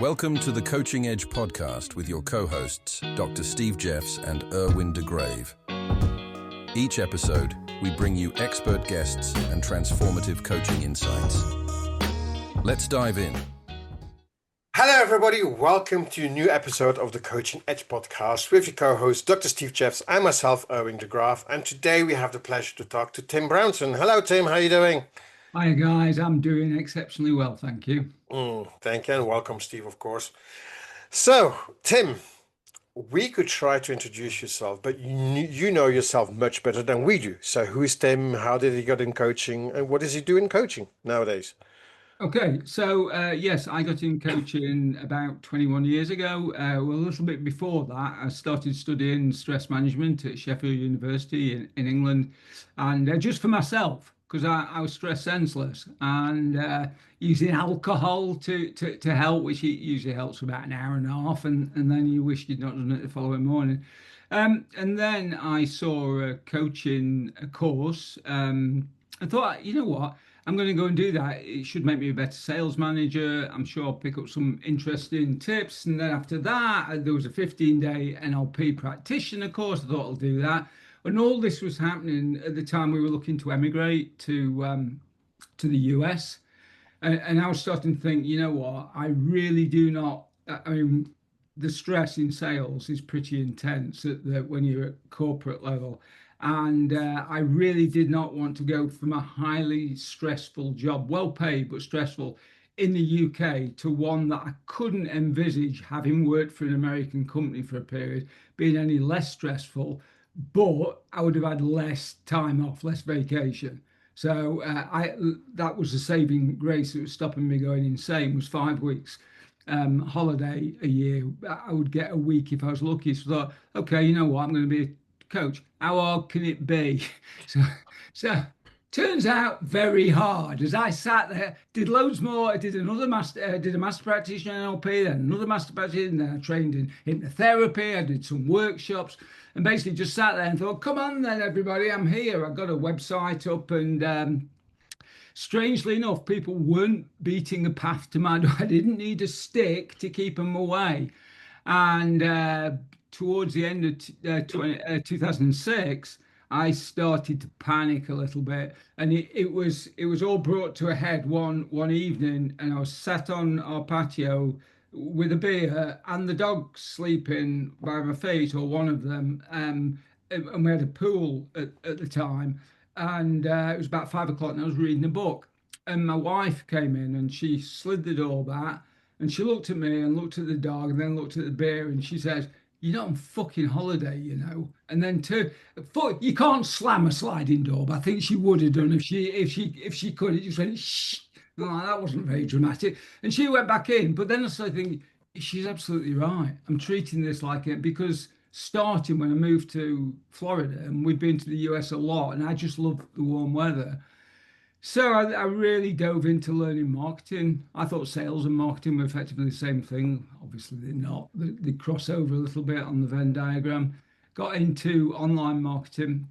Welcome to the Coaching Edge podcast with your co-hosts, Dr. Steve Jeffs and Erwin de Grave. Each episode, we bring you expert guests and transformative coaching insights. Let's dive in. Hello, everybody. Welcome to a new episode of the Coaching Edge podcast with your co-host, Dr. Steve Jeffs, and myself, Erwin de Grave. And today we have the pleasure to talk to Tim Brownson. Hello, Tim. How are you doing? Hi, guys. I'm doing exceptionally well, thank you. Thank you, and welcome, Steve, of course. So, Tim, we could try to introduce yourself, but you know yourself much better than we do. So, who is Tim? How did he get in coaching? And what does he do in coaching nowadays? Okay, so yes, I got in coaching about 21 years ago. Well, a little bit before that, I started studying stress management at Sheffield University in England, and just for myself, because I was stress senseless, and using alcohol to help, which usually helps for about an hour and a half, and then you wish you'd not done it the following morning. And then I saw a coaching course. I thought, you know what? I'm going to go and do that. It should make me a better sales manager. I'm sure I'll pick up some interesting tips. And then after that, there was a 15-day NLP practitioner course. I thought I'll do that. And all this was happening at the time we were looking to emigrate to the US. And I was starting to think, you know what, I really do not, I mean, the stress in sales is pretty intense when you're at corporate level. And I really did not want to go from a highly stressful job, well paid, but stressful, in the UK to one that I couldn't envisage, having worked for an American company for a period, being any less stressful, but I would have had less time off, less vacation. So that was the saving grace that was stopping me going insane, was 5 weeks holiday a year. I would get a week if I was lucky. So I thought, okay, you know what, I'm going to be a coach. How hard can it be? So turns out very hard. As I sat there, did loads more. I did another did a master practitioner in NLP, then another master practitioner, and then I trained in hypnotherapy. I did some workshops, and basically just sat there and thought, come on then, everybody, I'm here. I've got a website up, and strangely enough, people weren't beating a path to my door. I didn't need a stick to keep them away. And towards the end of 2006, I started to panic a little bit, and it was all brought to a head one evening, and I was sat on our patio with a beer and the dog sleeping by my feet, or one of them, and we had a pool at the time, and it was about 5 o'clock, and I was reading a book, and my wife came in, and she slid the door back, and she looked at me and looked at the dog, and then looked at the beer, and she says, "You're not on fucking holiday, you know." And then you can't slam a sliding door, but I think she would have done if she could. It just went shh. Oh, that wasn't very dramatic. And she went back in. But then I started thinking, she's absolutely right. I'm treating this like it, because starting when I moved to Florida, and we'd been to the US a lot, and I just loved the warm weather. So I really dove into learning marketing. I thought sales and marketing were effectively the same thing. Obviously, they're not. They cross over a little bit on the Venn diagram. Got into online marketing,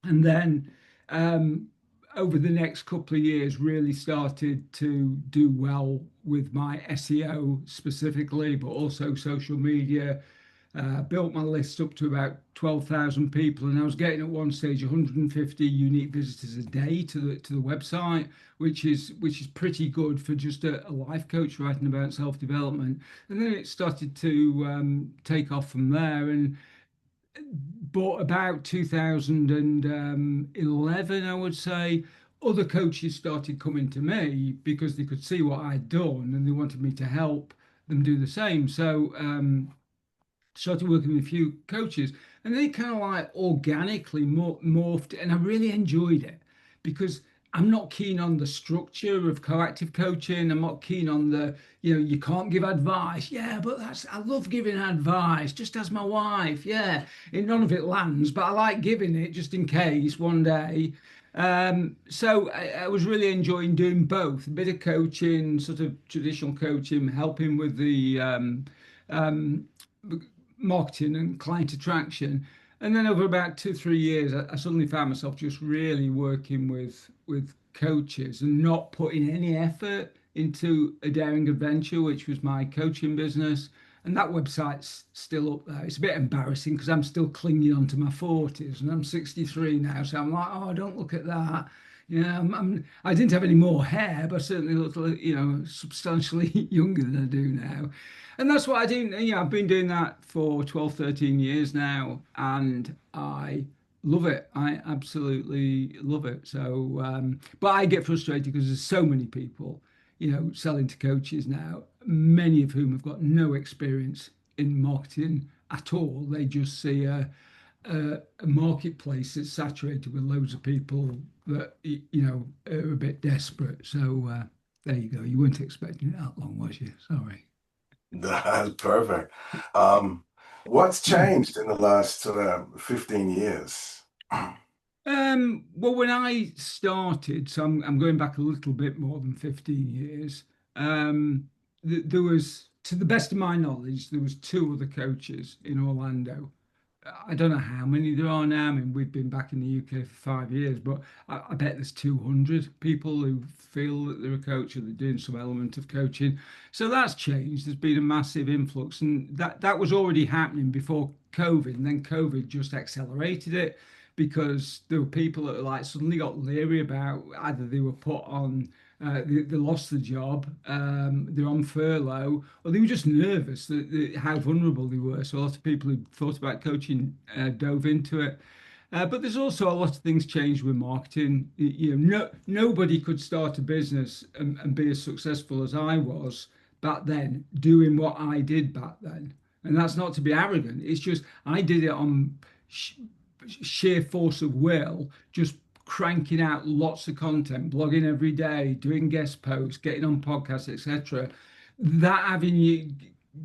and then over the next couple of years, really started to do well with my SEO specifically, but also social media. Built my list up to about 12,000 people, and I was getting at one stage 150 unique visitors a day to the website, which is pretty good for just a life coach writing about self-development. And then it started to take off from there. But about 2011, I would say, other coaches started coming to me because they could see what I'd done, and they wanted me to help them do the same. So started working with a few coaches, and they kind of like organically morphed, and I really enjoyed it, because I'm not keen on the structure of proactive coaching. I'm not keen on the, you can't give advice. Yeah, but I love giving advice, just as my wife. Yeah, none of it lands, but I like giving it just in case one day. So I was really enjoying doing both, a bit of coaching, sort of traditional coaching, helping with the marketing and client attraction. And then over about 2-3 years, I suddenly found myself just really working with coaches and not putting any effort into a daring adventure, which was my coaching business. And that website's still up there. It's a bit embarrassing because I'm still clinging on to my 40s and I'm 63 now. So I'm like, oh, don't look at that. Yeah, I didn't have any more hair, but I certainly looked, substantially younger than I do now. And that's what I do. I've been doing that for 12, 13 years now, and I love it. I absolutely love it. So, but I get frustrated because there's so many people, selling to coaches now, many of whom have got no experience in marketing at all. They just see a marketplace that's saturated with loads of people that are a bit desperate. So there you go. You weren't expecting it that long, was you? Sorry. That's perfect. What's changed in the last 15 years? Well, when I started, so I'm going back a little bit more than 15 years. There was, to the best of my knowledge, there was two other coaches in Orlando. I don't know how many there are now. I mean, we've been back in the UK for 5 years, but I bet there's 200 people who feel that they're a coach or they're doing some element of coaching. So that's changed. There's been a massive influx, and that was already happening before COVID, and then COVID just accelerated it because there were people that were like suddenly got leery about either they were put on they lost the job, they're on furlough, or they were just nervous that how vulnerable they were. So a lot of people who thought about coaching dove into it. But there's also a lot of things changed with marketing. Nobody could start a business and be as successful as I was back then, doing what I did back then. And that's not to be arrogant. It's just I did it on sheer force of will, just cranking out lots of content, blogging every day, doing guest posts, getting on podcasts, etc. That avenue,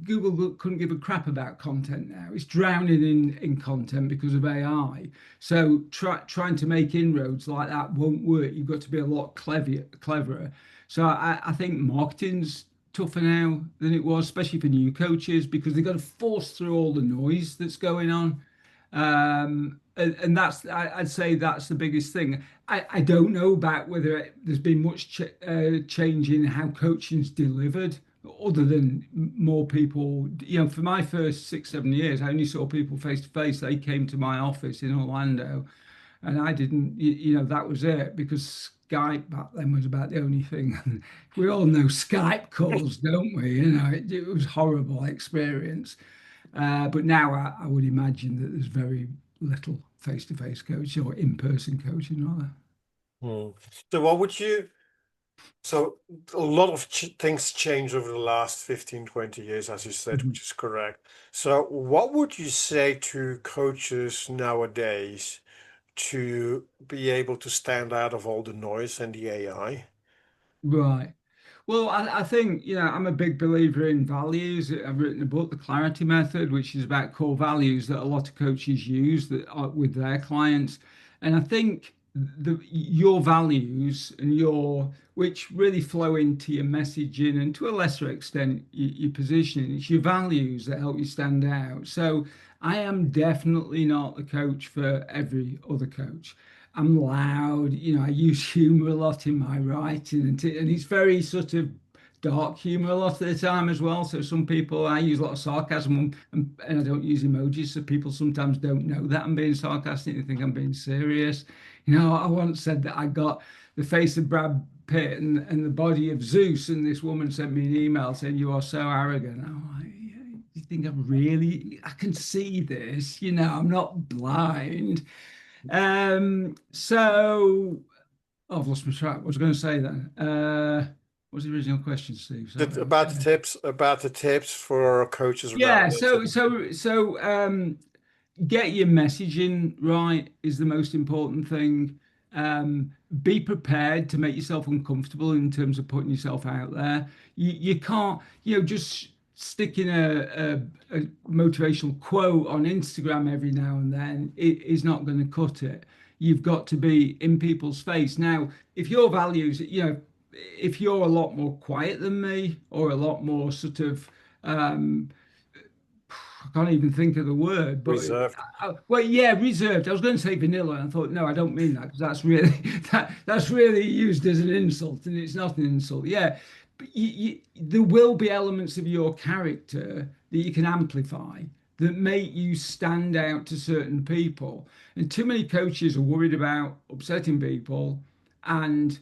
Google couldn't give a crap about content now. It's drowning in content because of AI. So trying to make inroads like that won't work. You've got to be a lot cleverer. So I think marketing's tougher now than it was, especially for new coaches, because they've got to force through all the noise that's going on. And I'd say that's the biggest thing. I don't know about whether there's been much change in how coaching's delivered, other than more people. For my first 6, 7 years, I only saw people face to face. They came to my office in Orlando, and I didn't. That was it, because Skype back then was about the only thing. We all know Skype calls, don't we? It was a horrible experience. But now I would imagine that there's very little face-to-face coaching or in-person coaching, rather. So what would you, so a lot of things change over the last 15, 20 years, as you said, which is correct. So what would you say to coaches nowadays to be able to stand out of all the noise and the AI? Right. Well, I think, I'm a big believer in values. I've written a book, The Clarity Method, which is about core values that a lot of coaches use that are with their clients. And I think your values and which really flow into your messaging and to a lesser extent your positioning, it's your values that help you stand out. So I am definitely not the coach for every other coach. I'm loud, I use humor a lot in my writing, and it's very sort of dark humor a lot of the time as well. So some people, I use a lot of sarcasm, and I don't use emojis, so people sometimes don't know that I'm being sarcastic. They think I'm being serious. I once said that I got the face of Brad Pitt and the body of Zeus, and this woman sent me an email saying, "You are so arrogant." I'm like, you think I can see this, I'm not blind. So I've lost my track. What was I going to say then? What was the original question, Steve? Sorry. About the tips for coaches around Yeah, this. so get your messaging right is the most important thing. Be prepared to make yourself uncomfortable in terms of putting yourself out there. You can't, just sticking a motivational quote on Instagram every now and then it is not going to cut it. You've got to be in people's face. Now, if your values, if you're a lot more quiet than me, or a lot more sort of I can't even think of the word, but Reserved. well, yeah, reserved. I was going to say vanilla, and I thought, no, I don't mean that, because that's really that's really used as an insult, and it's not an insult. Yeah, but there will be elements of your character that you can amplify that make you stand out to certain people. And too many coaches are worried about upsetting people and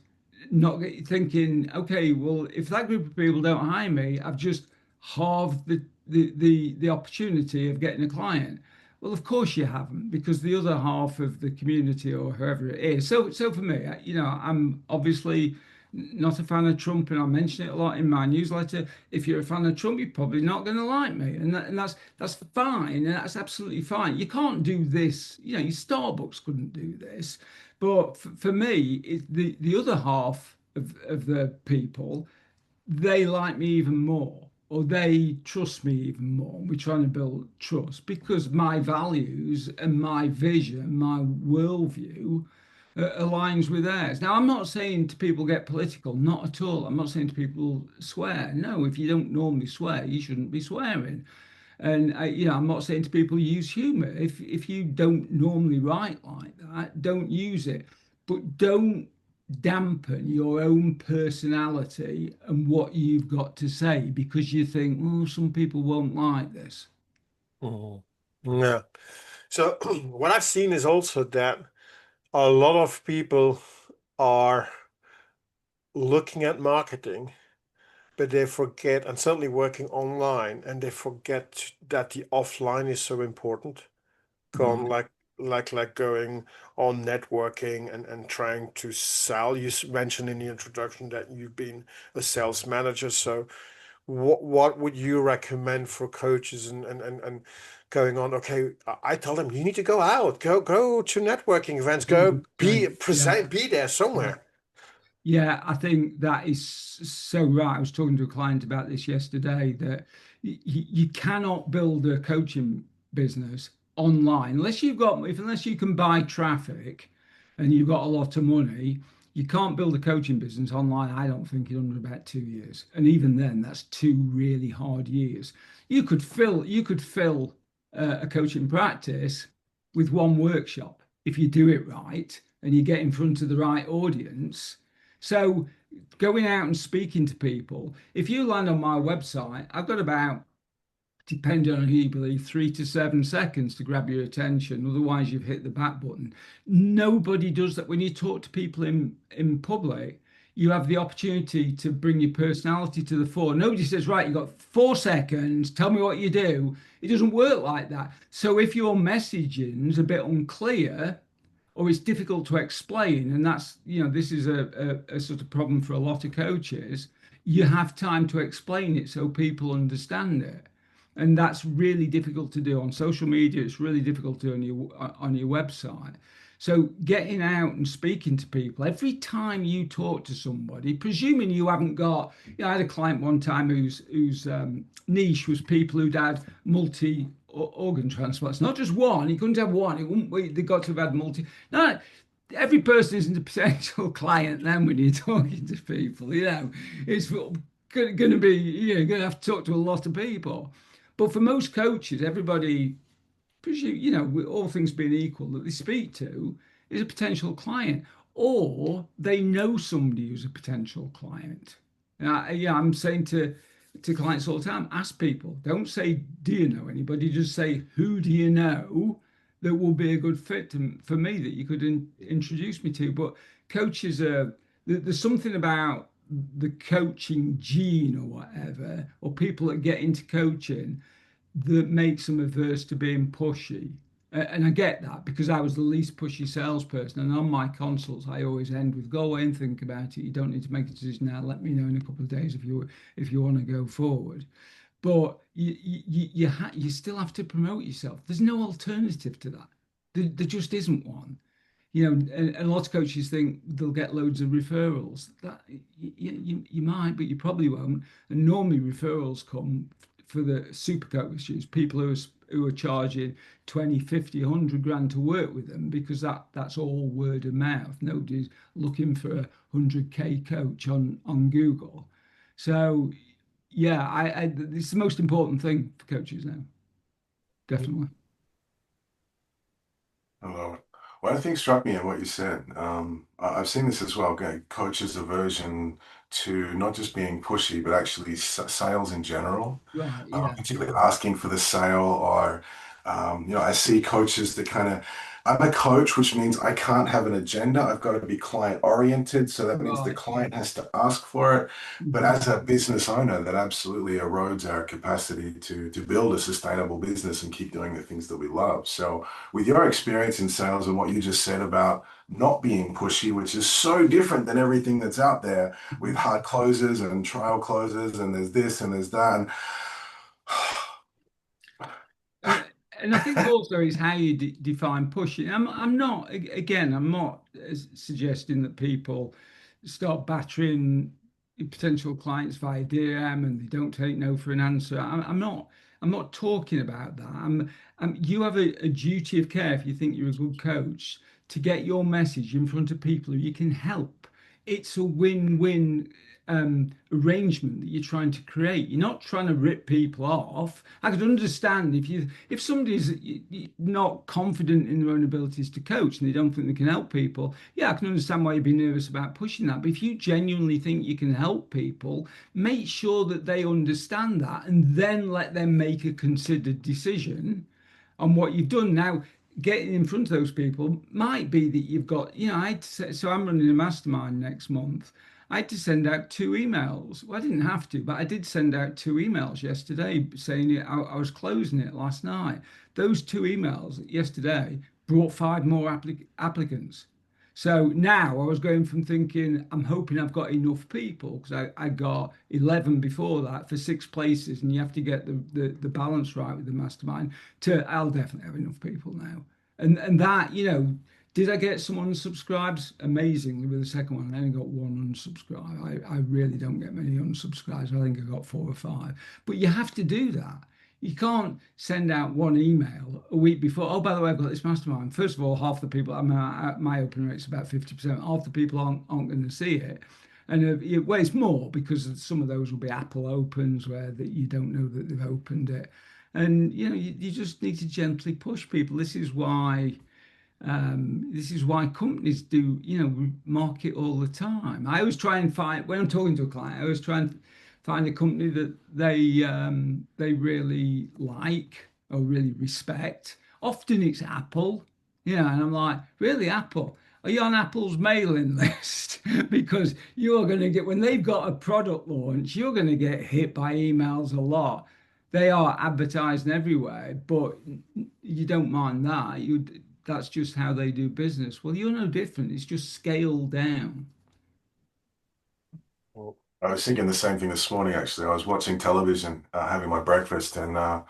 not thinking, okay, well, if that group of people don't hire me, I've just halved the opportunity of getting a client. Well, of course you haven't, because the other half of the community or whoever it is. So for me, I'm obviously not a fan of Trump, and I mention it a lot in my newsletter. If you're a fan of Trump, you're probably not going to like me, and that's fine, and that's absolutely fine. You can't do this. Your Starbucks couldn't do this, but for me, the other half of the people, they like me even more, or they trust me even more. We're trying to build trust because my values and my vision, my worldview aligns with theirs. Now, I'm not saying to people get political, not at all. I'm not saying to people swear. No, if you don't normally swear, you shouldn't be swearing. And I'm not saying to people use humor. If you don't normally write like that, don't use it. But don't dampen your own personality and what you've got to say because you think, oh, some people won't like this. Mhm. Yeah. So what I've seen is also that a lot of people are looking at marketing, but they forget, and certainly working online, and they forget that the offline is so important. Going Right. like going on networking and trying to sell. You mentioned in the introduction that you've been a sales manager. So what would you recommend for coaches and going on? Okay, I tell them you need to go out, go to networking events, go be Yeah. present, be there Yeah. somewhere. Yeah, I think that is so right. I was talking to a client about this yesterday that you cannot build a coaching business online unless you can buy traffic and you've got a lot of money. You can't build a coaching business online, I don't think, in under about 2 years. And even then, that's 2 really hard years. You could fill a coaching practice with one workshop if you do it right and you get in front of the right audience. So going out and speaking to people, if you land on my website, I've got about, depending on who you believe, 3 to 7 seconds to grab your attention. Otherwise, you've hit the back button. Nobody does that when you talk to people in public. You have the opportunity to bring your personality to the fore. Nobody says, right, you've got 4 seconds, tell me what you do. It doesn't work like that. So if your messaging's a bit unclear, or it's difficult to explain, and that's, this is a sort of problem for a lot of coaches, you have time to explain it so people understand it. And that's really difficult to do on social media. It's really difficult to do on your website. So getting out and speaking to people every time you talk to somebody, presuming you haven't got, I had a client one time whose niche was people who'd had multi organ transplants, not just one. He couldn't have one. It wouldn't be, they got to have had multi. No, every person isn't a potential client then when you're talking to people, it's going to be, you're going to have to talk to a lot of people. But for most coaches, everybody, with all things being equal, that they speak to is a potential client, or they know somebody who's a potential client. And I'm saying to clients all the time, ask people. Don't say, do you know anybody? Just say, who do you know that will be a good fit for me that you could introduce me to? But coaches are, there's something about the coaching gene or whatever, or people that get into coaching that makes them averse to being pushy. And I get that because I was the least pushy salesperson. And on my consults, I always end with, go away and think about it. You don't need to make a decision now. Let me know in a couple of days if you want to go forward. But you still have to promote yourself. There's no alternative to that. There just isn't one. And a lot of coaches think they'll get loads of referrals. That you might, but you probably won't. And normally referrals come for the super coaches, people who are charging 20, 50, 100 grand to work with them because that's all word of mouth. Nobody's looking for a 100K coach on Google. So yeah, it's the most important thing for coaches now. Definitely. I love it. One thing struck me in what you said. I've seen this as well. Okay, coaches' aversion to not just being pushy, but actually sales in general, Right. Yeah. particularly asking for the sale. Or, I see coaches that kind of, I'm a coach, which means I can't have an agenda. I've got to be client oriented. So that means the Right. client has to ask for it. But Mhm. as a business owner, that absolutely erodes our capacity to build a sustainable business and keep doing the things that we love. So, with your experience in sales and what you just said about not being pushy, which is so different than everything that's out there with hard closes and trial closes, and there's this and there's that. And And, and I think also is how you define pushing. I'm not, again, I'm not suggesting that people start battering potential clients via DM and they don't take no for an answer. I'm not talking about that. You have a duty of care if you think you're a good coach to get your message in front of people who you can help. It's a win-win arrangement that you're trying to create. You're not trying to rip people off. I could understand if somebody's not confident in their own abilities to coach and they don't think they can help people. Yeah, I can understand why you'd be nervous about pushing that. But if you genuinely think you can help people, make sure that they understand that and then let them make a considered decision on what you've done. Now, getting in front of those people might be that you've got, so I'm running a mastermind next month. I had to send out two emails. Well, I didn't have to, but I did send out two emails yesterday saying I was closing it last night. Those two emails yesterday brought five more applicants. So now I was going from thinking, I'm hoping I've got enough people because I got 11 before that for six places, and you have to get the balance right with the mastermind to I'll definitely have enough people now. And that, did I get some unsubscribes? Amazingly, with the second one, I only got one unsubscribe. I really don't get many unsubscribes. I think I got four or five. But you have to do that. You can't send out one email a week before. Oh, by the way, I've got this mastermind. First of all, half the people, my open rate's about 50%. Half the people aren't going to see it. And well, it's more because some of those will be Apple opens where that you don't know that they've opened it. And you just need to gently push people. This is why companies do, market all the time. I always try and find, when I'm talking to a client, I always try and find a company that they really like or really respect. Often it's Apple, and I'm like, really, Apple? Are you on Apple's mailing list? Because you're going to get, when they've got a product launch, you're going to get hit by emails a lot. They are advertising everywhere, but you don't mind that. That's just how they do business. Well, you're no different. It's just scaled down. I was thinking the same thing this morning, actually. I was watching television, having my breakfast, and on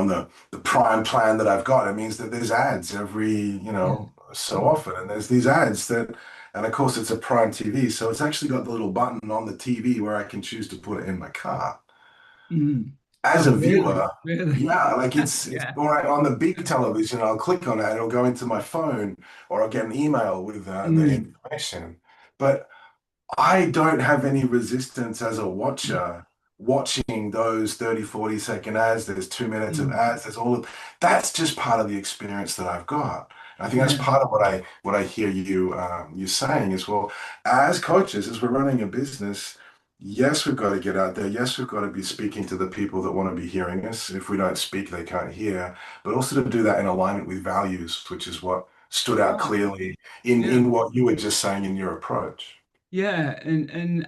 the Prime plan that I've got, it means that there's ads every, Yeah. so often. And there's these ads and of course it's a Prime TV. So it's actually got the little button on the TV where I can choose to put it in my car. Mm. As Oh, a really? viewer, Really? yeah, like it's Yeah. all right on the big television. I'll click on it and it'll go into my phone or I'll get an email with the Mm. information. But I don't have any resistance as a watcher watching those 30, 40-second ads. There's 2 minutes of Mm. ads. There's all of that's just part of the experience that I've got. And I think that's Yeah. part of what I hear you saying as well. As coaches, as we're running a business, yes, we've got to get out there. Yes, we've got to be speaking to the people that want to be hearing us. If we don't speak, they can't hear. But also to do that in alignment with values, which is what stood out Right. clearly in Yeah. what you were just saying in your approach. Yeah, and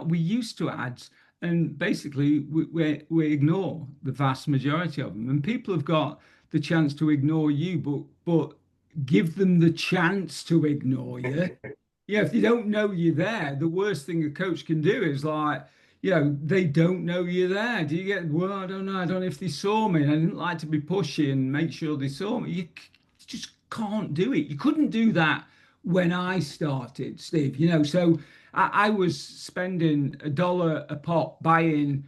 we used to ads, and basically we ignore the vast majority of them, and people have got the chance to ignore you, but give them the chance to ignore you. Yeah, if they don't know you're there, the worst thing a coach can do is like, they don't know you're there. Do you get, well, I don't know. I don't know if they saw me. I didn't like to be pushy and make sure they saw me. You just can't do it. You couldn't do that when I started, Steve. So I was spending $1 a pop buying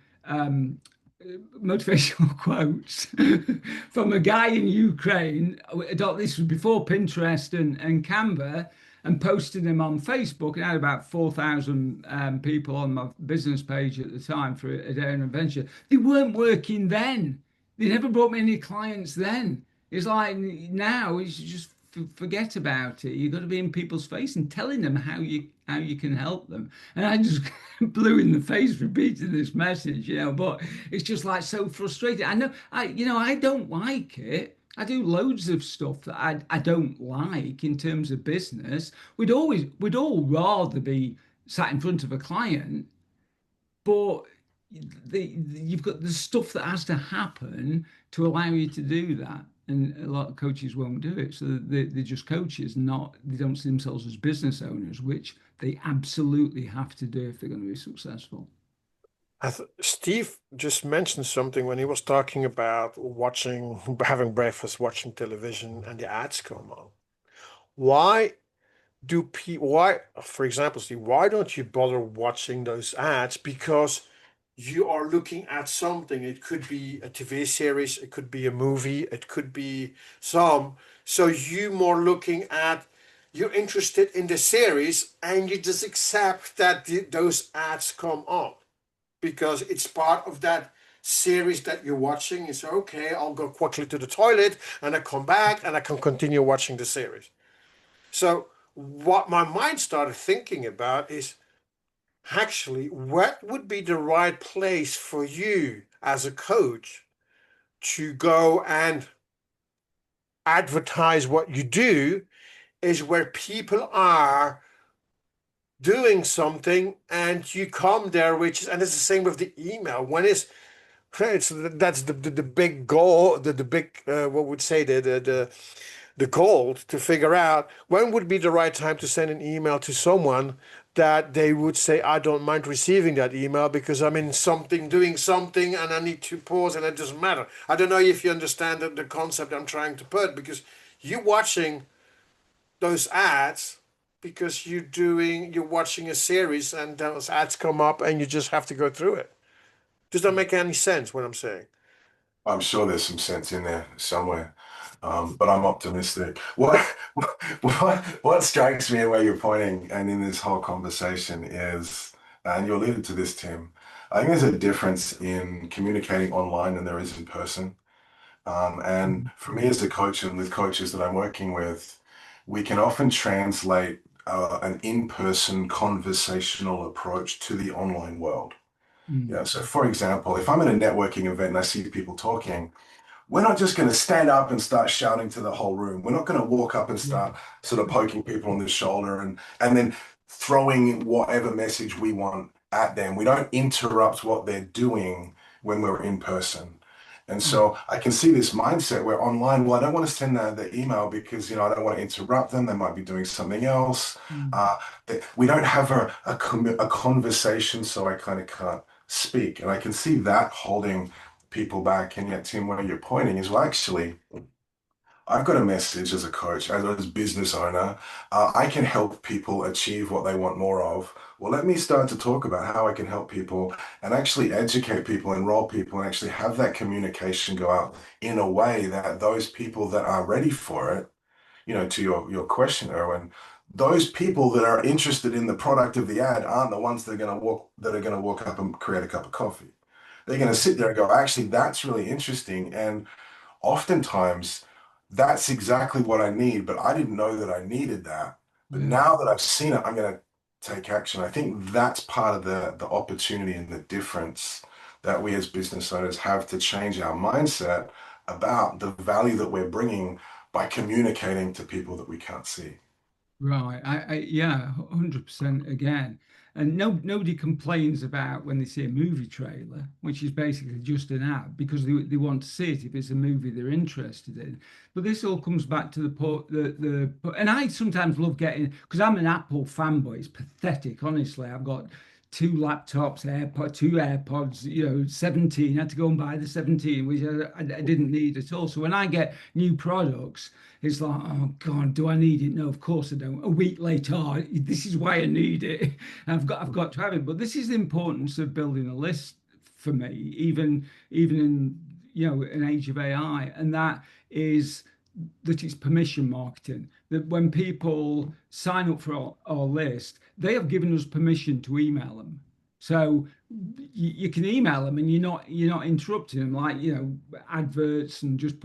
motivational quotes from a guy in Ukraine. This was before Pinterest and Canva, and posting them on Facebook. And I had about 4,000 people on my business page at the time for a day in adventure. They weren't working then. They never brought me any clients then. It's like now it's just forget about it. You've got to be in people's face and telling them how you can help them. And I just blew in the face repeating this message, but it's just like so frustrating. I know I don't like it. I do loads of stuff that I don't like in terms of business. We'd all rather be sat in front of a client, but you've got the stuff that has to happen to allow you to do that. And a lot of coaches won't do it. So they're just coaches, they don't see themselves as business owners, which they absolutely have to do if they're going to be successful. Steve just mentioned something when he was talking about having breakfast, watching television, and the ads come on. Why for example, Steve, why don't you bother watching those ads? Because you are looking at something. It could be a TV series, it could be a movie, it could be so you're interested in the series and you just accept that those ads come on because it's part of that series that you're watching. It's okay, I'll go quickly to the toilet and I come back and I can continue watching the series. So what my mind started thinking about is actually what would be the right place for you as a coach to go and advertise what you do is where people are doing something and you come there, and it's the same with the email. That's the big goal, the big what would say the goal to figure out when would be the right time to send an email to someone that they would say, I don't mind receiving that email because I'm in something, doing something, and I need to pause, and it doesn't matter. I don't know if you understand the concept I'm trying to put, because you're watching those ads because you're watching a series and those ads come up and you just have to go through it. Does that make any sense what I'm saying? I'm sure there's some sense in there somewhere, but I'm optimistic. What strikes me in where you're pointing and in this whole conversation is, and you alluded to this, Tim, I think there's a difference in communicating online than there is in person. And for me as a coach and with coaches that I'm working with, we can often translate an in-person conversational approach to the online world. Yeah. So for example, if I'm at a networking event and I see people talking, we're not just going to stand up and start shouting to the whole room. We're not going to walk up and start sort of poking people on the shoulder and then throwing whatever message we want at them. We don't interrupt what they're doing when we're in person. And so I can see this mindset where online, well, I don't want to send the email because, I don't want to interrupt them. They might be doing something else. We don't have a conversation, so I kind of can't speak. And I can see that holding people back. And yet, Tim, where you're pointing is, well, actually, I've got a message as a coach, as a business owner. I can help people achieve what they want more of. Well, let me start to talk about how I can help people and actually educate people, enroll people, and actually have that communication go out in a way that those people that are ready for it, to your question, Erwin, those people that are interested in the product of the ad aren't the ones that are going to walk up and create a cup of coffee. They're going to sit there and go, actually, that's really interesting. And oftentimes, that's exactly what I need, but I didn't know that I needed that. But now that I've seen it, I'm going to take action. I think that's part of the opportunity and the difference that we as business owners have to change our mindset about the value that we're bringing by communicating to people that we can't see. Right. Yeah, 100% again. And nobody complains about when they see a movie trailer, which is basically just an ad, because they want to see it if it's a movie they're interested in. But this all comes back to and I sometimes love getting, because I'm an Apple fanboy. It's pathetic, honestly. I've got two laptops, two AirPods, 17. I had to go and buy the 17, which I didn't need at all. So when I get new products, it's like, oh God, do I need it? No, of course I don't. A week later, this is why I need it. I've got to have it. But this is the importance of building a list for me, even in an age of AI, and that is that it's permission marketing. That when people sign up for our list, they have given us permission to email them. So you can email them and you're not interrupting them, like, adverts and just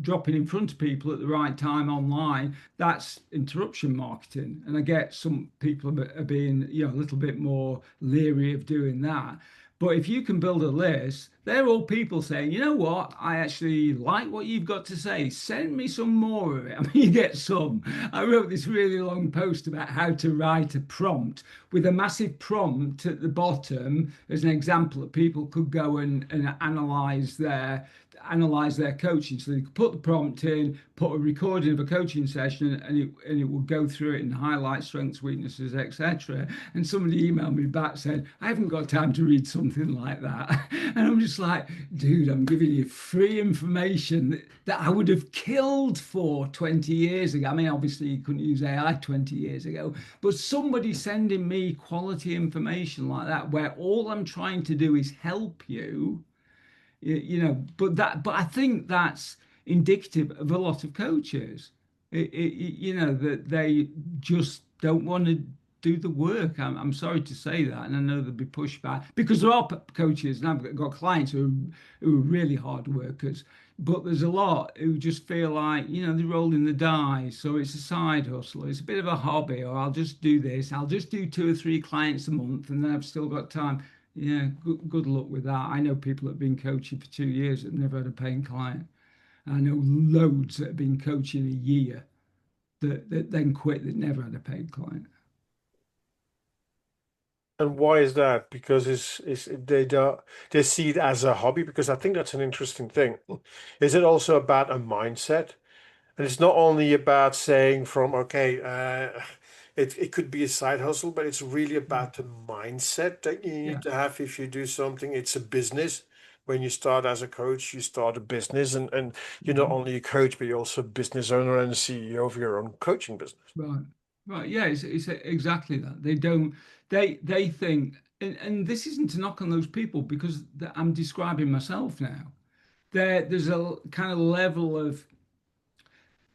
dropping in front of people at the right time online. That's interruption marketing. And I get some people are being, a little bit more leery of doing that. But if you can build a list, they're all people saying, you know what, I actually like what you've got to say. Send me some more of it. I mean, you get some. I wrote this really long post about how to write a prompt with a massive prompt at the bottom as an example that people could go and analyze their coaching. So they could put the prompt in, put a recording of a coaching session, and it will go through it and highlight strengths, weaknesses, etc. And somebody emailed me back saying, I haven't got time to read something like that. And I'm just like, dude, I'm giving you free information that I would have killed for 20 years ago. I mean, obviously you couldn't use AI 20 years ago, but somebody sending me quality information like that, where all I'm trying to do is help you, but I think that's indicative of a lot of coaches, that they just don't want to do the work. I'm sorry to say that, and I know there'll be pushback because there are coaches, and I've got clients who are really hard workers, but there's a lot who just feel like, they're rolling the dice, so it's a side hustle, it's a bit of a hobby, or I'll just do this, I'll just do 2 or 3 clients a month, and then I've still got time. Yeah, good luck with that. I know people that have been coaching for 2 years that have never had a paying client. I know loads that have been coaching a year that then quit that never had a paid client. And why is that? Because they don't, they see it as a hobby? Because I think that's an interesting thing. Is it also about a mindset? And it's not only about saying from, okay, it could be a side hustle, but it's really about the mindset that you Yeah. need to have if you do something. It's a business. When you start as a coach, you start a business, and you're not Mhm. only a coach, but you're also a business owner and a CEO of your own coaching business. Right. Right. Yeah, it's exactly that. They think, and this isn't to knock on those people because I'm describing myself now. There's a kind of level of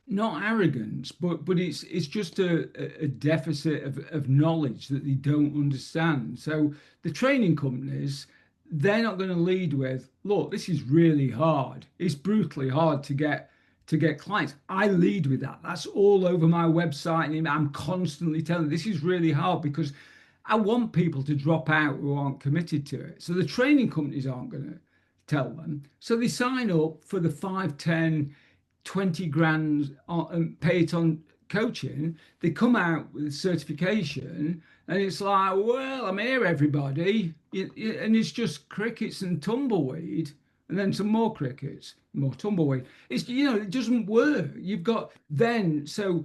not arrogance, but it's just a deficit of knowledge that they don't understand. So the training companies, they're not going to lead with, look, this is really hard. It's brutally hard to get clients. I lead with that. That's all over my website, and I'm constantly telling them, this is really hard because I want people to drop out who aren't committed to it. So the training companies aren't going to tell them. So they sign up for the 5, 10, 20 grand and pay it on coaching. They come out with certification and it's like, well, I'm here, everybody. And it's just crickets and tumbleweed and then some more crickets, more tumbleweed. It doesn't work. You've got then, so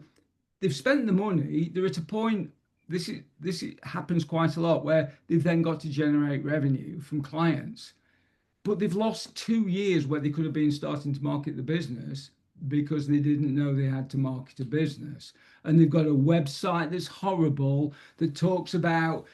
they've spent the money. They're at a point, happens quite a lot where they've then got to generate revenue from clients, but they've lost 2 years where they could have been starting to market the business because they didn't know they had to market a business. And they've got a website that's horrible that talks about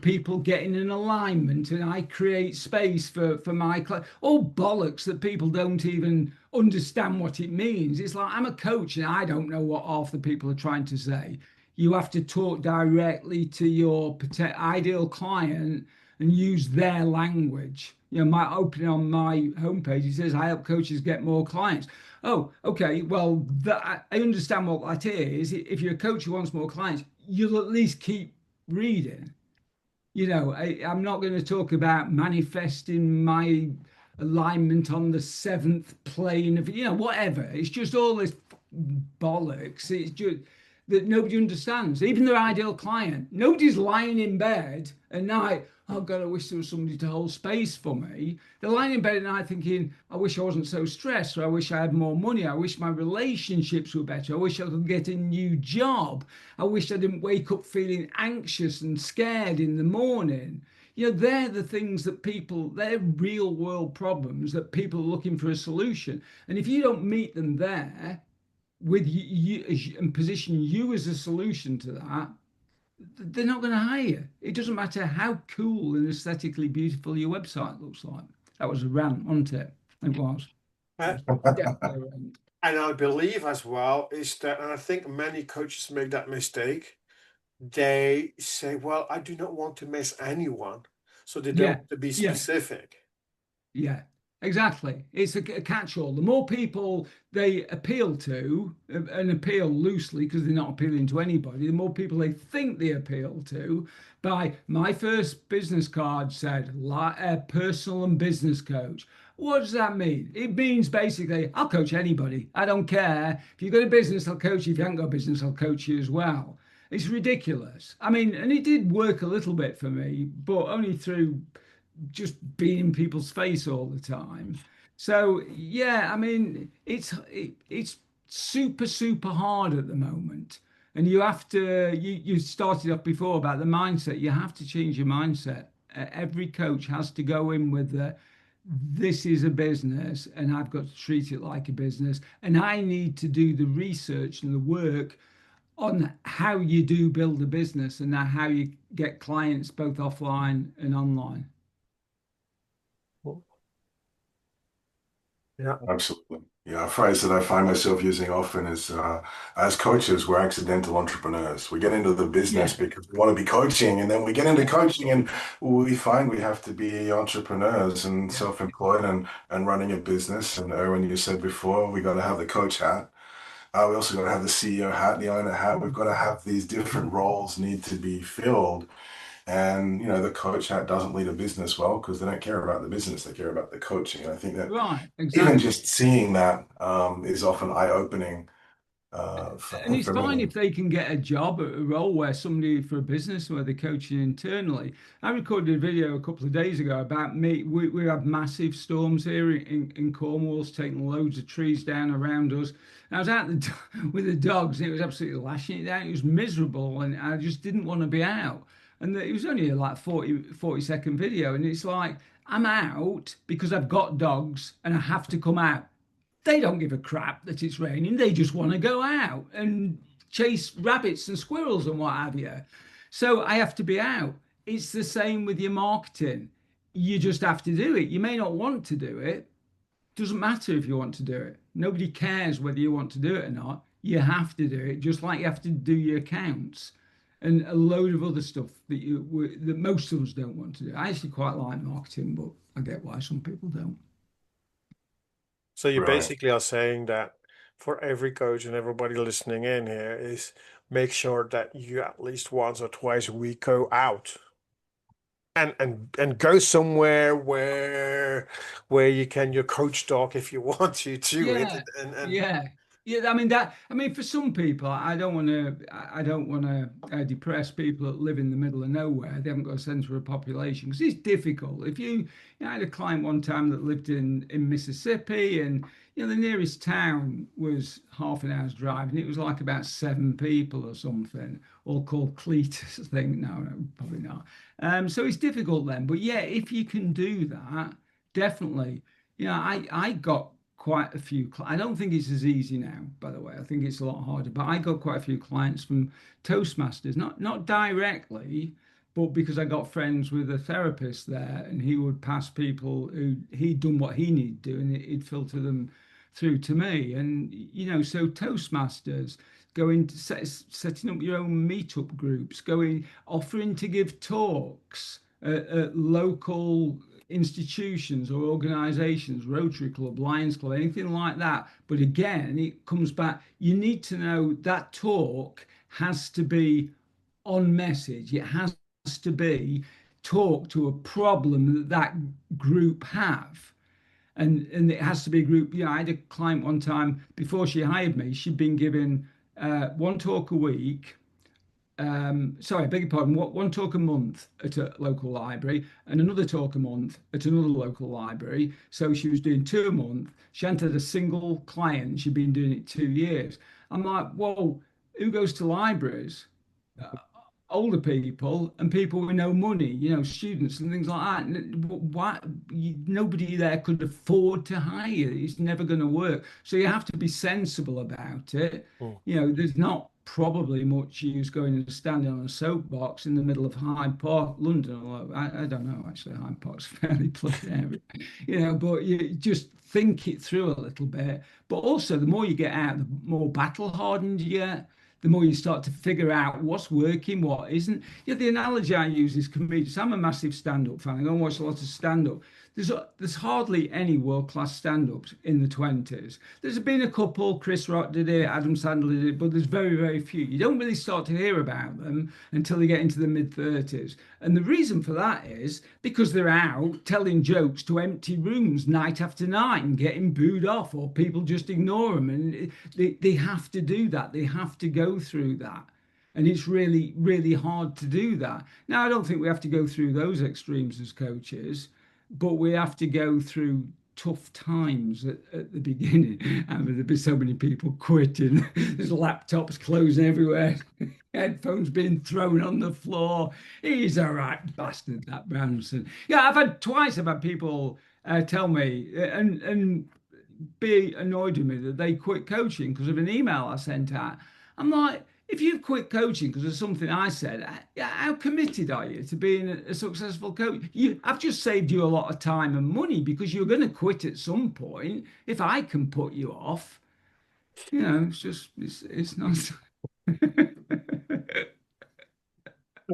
people getting in alignment, and I create space for my client. All bollocks that people don't even understand what it means. It's like, I'm a coach and I don't know what half the people are trying to say. You have to talk directly to your ideal client and use their language. My opening on my homepage, it says I help coaches get more clients. Oh, okay. Well, I understand what that is. If you're a coach who wants more clients, you'll at least keep reading. I'm not going to talk about manifesting my alignment on the 7th plane of, whatever. It's just all this bollocks. It's just that nobody understands. Even their ideal client, nobody's lying in bed at night. Oh God, I wish there was somebody to hold space for me. They're lying in bed at night thinking, I wish I wasn't so stressed, or I wish I had more money. I wish my relationships were better. I wish I could get a new job. I wish I didn't wake up feeling anxious and scared in the morning. They're the things that they're real world problems that people are looking for a solution. And if you don't meet them there with you and position you as a solution to that, they're not going to hire you. It doesn't matter how cool and aesthetically beautiful your website looks like. That was a rant, wasn't it? It was. Uh, Definitely a rant. and I believe as well is that, and I think many coaches make that mistake. They say, well, I do not want to miss anyone. So they don't Yeah, have to be yeah, specific. yeah, exactly. It's a catch-all. The more people they appeal to, and appeal loosely because they're not appealing to anybody, the more people they think they appeal to. By my first business card said, personal and business coach. What does that mean? It means basically, I'll coach anybody. I don't care. If you've got a business, I'll coach you. If you haven't got a business, I'll coach you as well. It's ridiculous. I mean, and it did work a little bit for me, but only through just being in people's face all the time. So yeah, I mean, it's super hard at the moment, and you have to. You started off before about the mindset. You have to change your mindset. Every coach has to go in with the. This is a business, and I've got to treat it like a business, and I need to do the research and the work on how you do build a business and how you get clients both offline and online. Yeah. Absolutely. Yeah, a phrase that I find myself using often is as coaches, we're accidental entrepreneurs. We get into the business Yeah. because we want to be coaching, and then we get into coaching and we find we have to be entrepreneurs and Yeah. self-employed and running a business. And Erwin, you said before, we got to have the coach hat. We also got to have the CEO hat, the owner hat. We've got to have these different roles need to be filled. And, the coach hat doesn't lead a business well because they don't care about the business, they care about the coaching. And I think that Right, even exactly. just seeing that is often eye-opening And it's for fine many. if they can get a job, a role where somebody for a business where they're coaching internally. I recorded a video a couple of days ago about me. We have massive storms here in Cornwall, it's taking loads of trees down around us. And I was out with the dogs, and it was absolutely lashing it down. It was miserable, and I just didn't want to be out. And it was only a like 40-second video. And it's like, I'm out because I've got dogs and I have to come out. They don't give a crap that it's raining. They just want to go out and chase rabbits and squirrels and what have you. So I have to be out. It's the same with your marketing. You just have to do it. You may not want to do it. Doesn't matter if you want to do it. Nobody cares whether you want to do it or not. You have to do it, just like you have to do your accounts and a load of other stuff that most of us don't want to do. I actually quite like marketing, but I get why some people don't. So you Right. basically are saying that for every coach and everybody listening in here is make sure that you at least once or twice a week go out and go somewhere where you can your coach talk if you want to it Yeah, and yeah, yeah. I mean that. I mean, for some people, I don't want to. I don't want to depress people that live in the middle of nowhere. They haven't got a centre of population because it's difficult. If I had a client one time that lived in Mississippi, and the nearest town was half an hour's drive, and it was like about 7 people or something, all called Cletus. I think no, probably not. So it's difficult then. But yeah, if you can do that, definitely. I got quite a few. I don't think it's as easy now, by the way. I think it's a lot harder. But I got quite a few clients from Toastmasters, not directly, but because I got friends with a therapist there, and he would pass people who he'd done what he needed to do, and he'd filter them through to me. And so Toastmasters, going to setting up your own meetup groups, going offering to give talks at local institutions or organizations, Rotary Club, Lions Club, anything like that. But again, it comes back, you need to know that talk has to be on message. It has to be talk to a problem that group have. And it has to be a group. I had a client one time before she hired me, she'd been given one talk a week, sorry, I beg your pardon, one talk a month at a local library and another talk a month at another local library. So she was doing two a month. She hadn't had a single client. She'd been doing it 2 years. I'm like, whoa, who goes to libraries? Older people and people with no money, students and things like that. Why nobody there could afford to hire you? It's never going to work. So you have to be sensible about it. Mm. There's not probably much use going and standing on a soapbox in the middle of Hyde Park, London. Although I don't know, actually, Hyde Park's a fairly plush area, but you just think it through a little bit. But also, the more you get out, the more battle hardened you get, the more you start to figure out what's working, what isn't. Yeah, the analogy I use is comedians. I'm a massive stand-up fan. I go and watch a lot of stand-up. There's hardly any world-class stand-ups in the 20s. There's been a couple. Chris Rock did it, Adam Sandler did it, but there's very, very few. You don't really start to hear about them until they get into the mid-30s. And the reason for that is because they're out telling jokes to empty rooms night after night and getting booed off, or people just ignore them. And they have to do that. They have to go through that. And it's really, really hard to do that. Now, I don't think we have to go through those extremes as coaches, but we have to go through tough times at the beginning. And there'll be so many people quitting. There's laptops closing everywhere, headphones being thrown on the floor. He's a right bastard, that Brownson. Yeah, I've had people tell me and be annoyed with me that they quit coaching because of an email I sent out. I'm like, if you've quit coaching because of something I said, how committed are you to being a successful coach? I've just saved you a lot of time and money because you're going to quit at some point. If I can put you off, it's nice.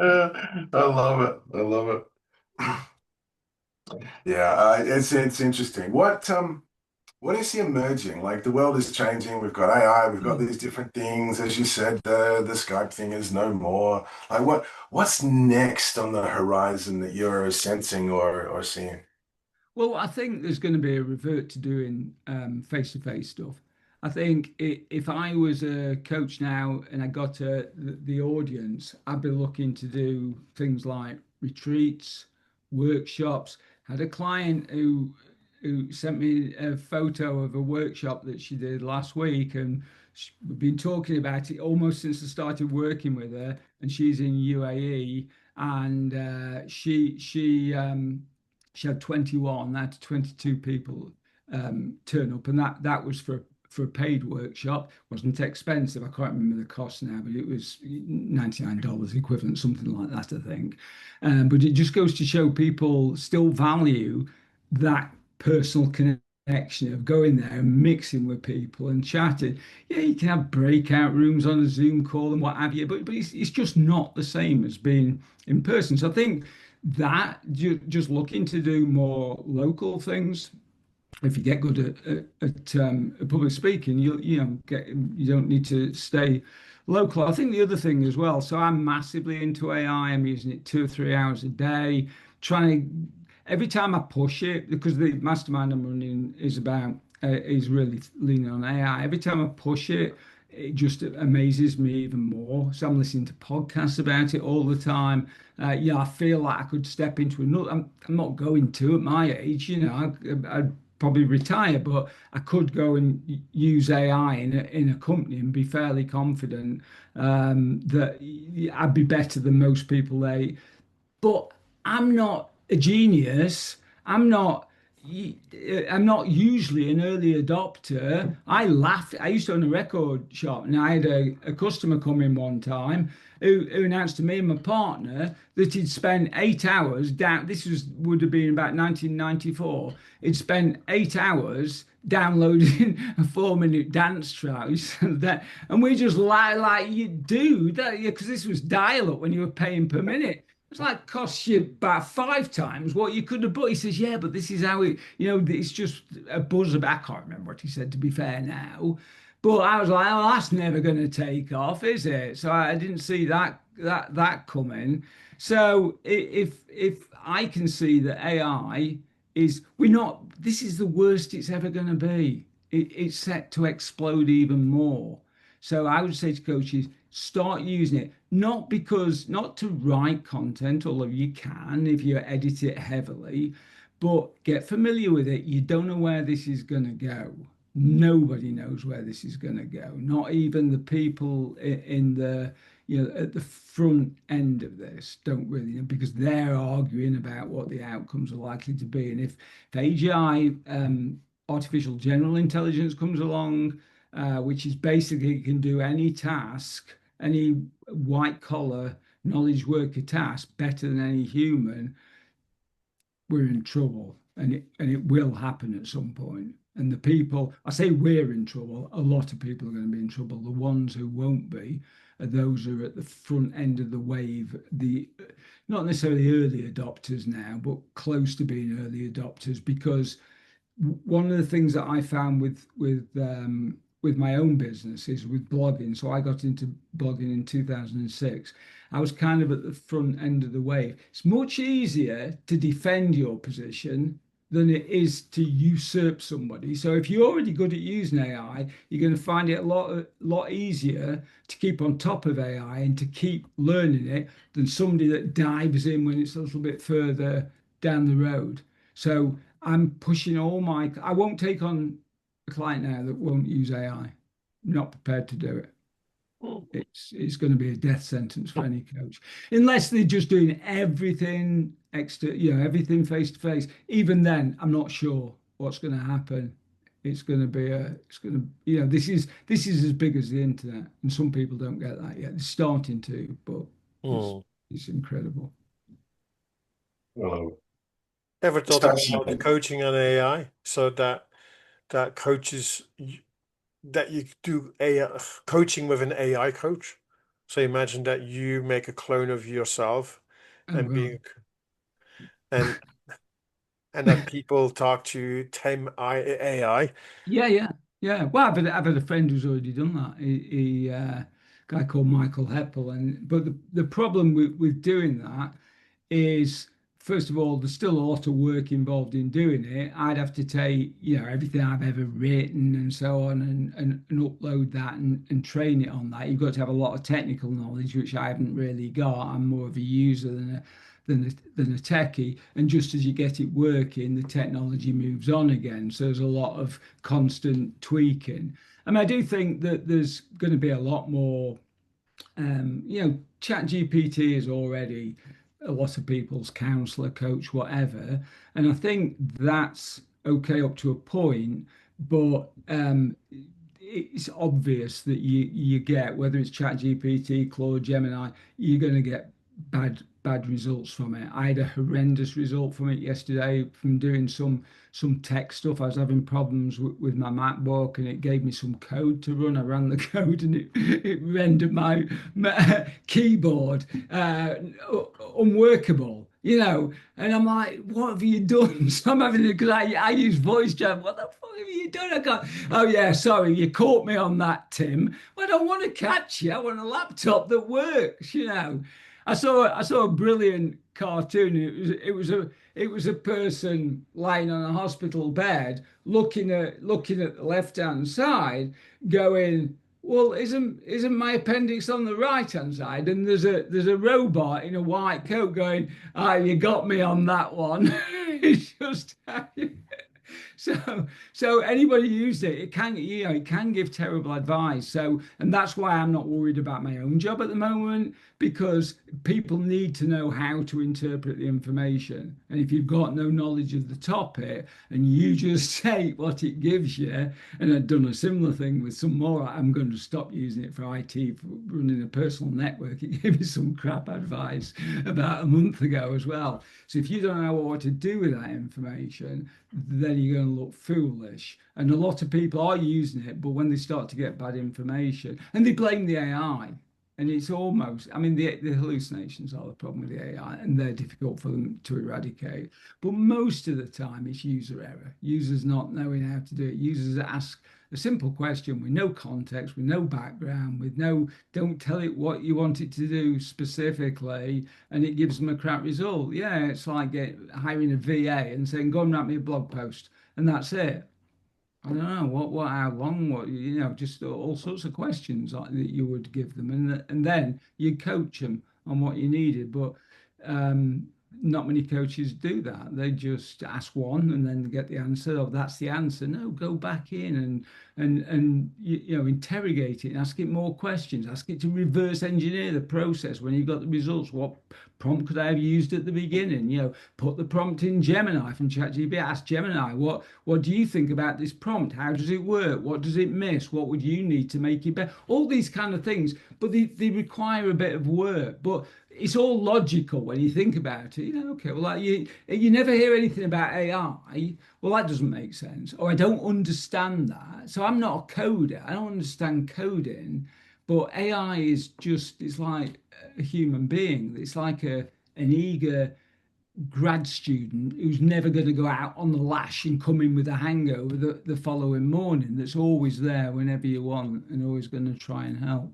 I love it. I love it. Yeah, it's interesting. What is emerging? Like the world is changing. We've got AI. We've got these different things. As you said, the Skype thing is no more. Like what's next on the horizon that you're sensing or seeing? Well, I think there's going to be a revert to doing face-to-face stuff. I think if I was a coach now and I got the audience, I'd be looking to do things like retreats, workshops. I had a client who sent me a photo of a workshop that she did last week, and we've been talking about it almost since I started working with her. And she's in UAE, and she had 21, that 22 people turn up, and that was for a paid workshop. Wasn't expensive. I can't remember the cost now, but it was $99 equivalent, something like that, I think. But it just goes to show people still value that personal connection of going there and mixing with people and chatting. Yeah, you can have breakout rooms on a Zoom call and what have you, but it's just not the same as being in person. So I think that just looking to do more local things. If you get good at public speaking, you don't need to stay local. I think the other thing as well. So I'm massively into AI. I'm using it 2 or 3 hours a day. Every time I push it, because the mastermind I'm running is really leaning on AI. Every time I push it, it just amazes me even more. So I'm listening to podcasts about it all the time. I feel like I could step into another. I'm not going to at my age. I'd probably retire, but I could go and use AI in a company and be fairly confident that I'd be better than most people. But I'm not a genius. I'm not. I'm not usually an early adopter. I laughed. I used to own a record shop, and I had a customer come in one time who announced to me and my partner that he'd spent 8 hours down. Would have been about 1994. He'd spent 8 hours downloading a 4-minute dance track. And we just like you do that, because this was dial-up when you were paying per minute. It's like costs you about 5 times what you could have bought. He says, yeah, but this is how it's just a buzz of, I can't remember what he said, to be fair now. But I was like, oh, that's never going to take off, is it? So I didn't see that coming. So if I can see that AI this is the worst it's ever going to be. It's set to explode even more. So I would say to coaches, start using it, not to write content, although you can if you edit it heavily, but get familiar with it. You don't know where this is going to go. Nobody knows where this is going to go, not even the people in the at the front end of this don't really know, because they're arguing about what the outcomes are likely to be. And if AGI, artificial general intelligence, comes along, which is basically can do any task, any white collar knowledge worker task better than any human, we're in trouble, and it will happen at some point. And the people, I say we're in trouble, a lot of people are going to be in trouble. The ones who won't be are those who are at the front end of the wave, the not necessarily early adopters now, but close to being early adopters. Because one of the things that I found with my own business is with blogging. So I got into blogging in 2006. I was kind of at the front end of the wave. It's much easier to defend your position than it is to usurp somebody. So if you're already good at using AI, you're going to find it a lot easier to keep on top of AI and to keep learning it than somebody that dives in when it's a little bit further down the road. So I'm pushing I won't take on a client now that won't use AI. I'm not prepared to do it. It's going to be a death sentence for any coach, unless they're just doing everything extra, everything face to face. Even then, I'm not sure what's going to happen. It's going to be this is as big as the internet, and some people don't get that yet. They're starting to, but it's incredible. Well, Ever thought especially about coaching on AI so that coaches that you do AI coaching with an AI coach? So imagine that you make a clone of yourself Oh and God. being and that people talk to AI. Yeah, yeah, yeah. Well, I've had a friend who's already done that. Guy called Michael Heppel, and but the problem with doing that is, first of all, there's still a lot of work involved in doing it. I'd have to take, everything I've ever written and so on, and upload that and train it on that. You've got to have a lot of technical knowledge, which I haven't really got. I'm more of a user than a techie. And just as you get it working, the technology moves on again. So there's a lot of constant tweaking. I mean, I do think that there's going to be a lot more. Chat GPT is already a lot of people's counselor, coach, whatever. And I think that's okay up to a point, but it's obvious that you get, whether it's Chat GPT, Claude, Gemini, you're going to get bad results from it. I had a horrendous result from it yesterday from doing some tech stuff. I was having problems with my MacBook, and it gave me some code to run. I ran the code, and it rendered my keyboard unworkable. And I'm like, what have you done? So I'm having because I use voice chat. What the fuck have you done? I go, oh yeah, sorry, you caught me on that, Tim. Well, I don't want to catch you. I want a laptop that works. I saw a brilliant cartoon. It was a person lying on a hospital bed, looking at the left hand side, going, well, isn't my appendix on the right hand side? And there's a robot in a white coat going, ah, you got me on that one. It's just so anybody use it, it can give terrible advice. And that's why I'm not worried about my own job at the moment, because people need to know how to interpret the information. And if you've got no knowledge of the topic and you just take what it gives you, and I've done a similar thing with some more, I'm going to stop using it for IT, for running a personal network. It gave me some crap advice about a month ago as well. So if you don't know what to do with that information, then you're going to look foolish. And a lot of people are using it, but when they start to get bad information, and they blame the AI, and it's almost, I mean, the hallucinations are the problem with the AI, and they're difficult for them to eradicate. But most of the time, it's user error, users not knowing how to do it, users ask a simple question with no context, with no background, don't tell it what you want it to do specifically, and it gives them a crap result. Yeah, it's like hiring a VA and saying, go and write me a blog post, and that's it. I don't know how long, just all sorts of questions like that you would give them, and then you coach them on what you needed. But um, not many coaches do that. They just ask one and then get the answer. Oh, that's the answer. No, go back in and interrogate it and ask it more questions. Ask it to reverse engineer the process when you got the results. What prompt could I have used at the beginning? Put the prompt in Gemini from ChatGPT. Ask Gemini, what do you think about this prompt? How does it work? What does it miss? What would you need to make it better? All these kind of things, but they require a bit of work. But it's all logical when you think about it. Okay, well, like you never hear anything about AI. Well, that doesn't make sense. Or I don't understand that. So I'm not a coder. I don't understand coding. But AI is just, it's like a human being. It's like an eager grad student who's never going to go out on the lash and come in with a hangover the following morning, that's always there whenever you want and always going to try and help.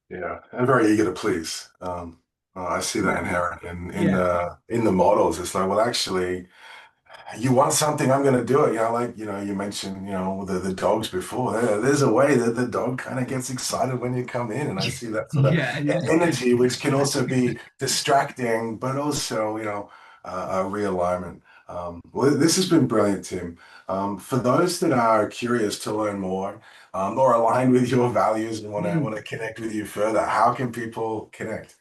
Yeah, and very eager to please. I see that inherent Yeah. in the models. It's like, well, actually, you want something, I'm going to do it. Like, you mentioned, the dogs before. There's a way that the dog kind of gets excited when you come in, and I see that sort of Yeah, yeah. energy, which can also be distracting, but also, a realignment. Well, this has been brilliant, Tim. For those that are curious to learn more, or aligned with your values and want to connect with you further, how can people connect?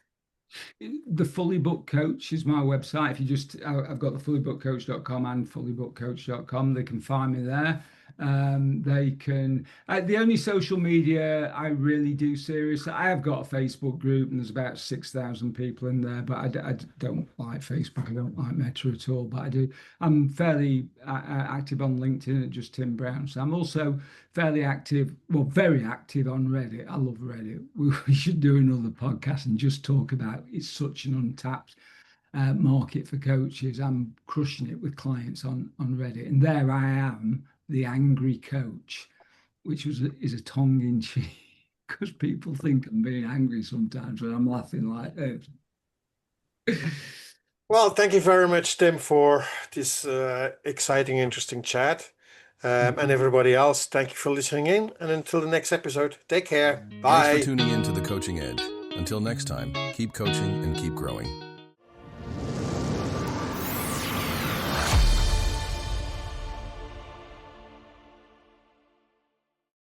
The Fully Booked Coach is my website. If you just, I've got the fullybookcoach.com and fullybookcoach.com. They can find me there. They can, the only social media I really do serious, I have got a Facebook group and there's about 6,000 people in there, but I don't like Facebook. I don't like Meta at all, but I'm fairly active on LinkedIn at just Tim Brownson. I'm also fairly active, well, very active on Reddit. I love Reddit. We should do another podcast and just talk about, it's such an untapped market for coaches. I'm crushing it with clients on Reddit, and there I am, the angry coach, which is a tongue in cheek because people think I'm being angry sometimes, but I'm laughing like this. Well, thank you very much, Tim, for this exciting, interesting chat. And everybody else, thank you for listening in. And until the next episode, take care. Thanks for Bye. tuning in to The Coaching Edge. Until next time, keep coaching and keep growing.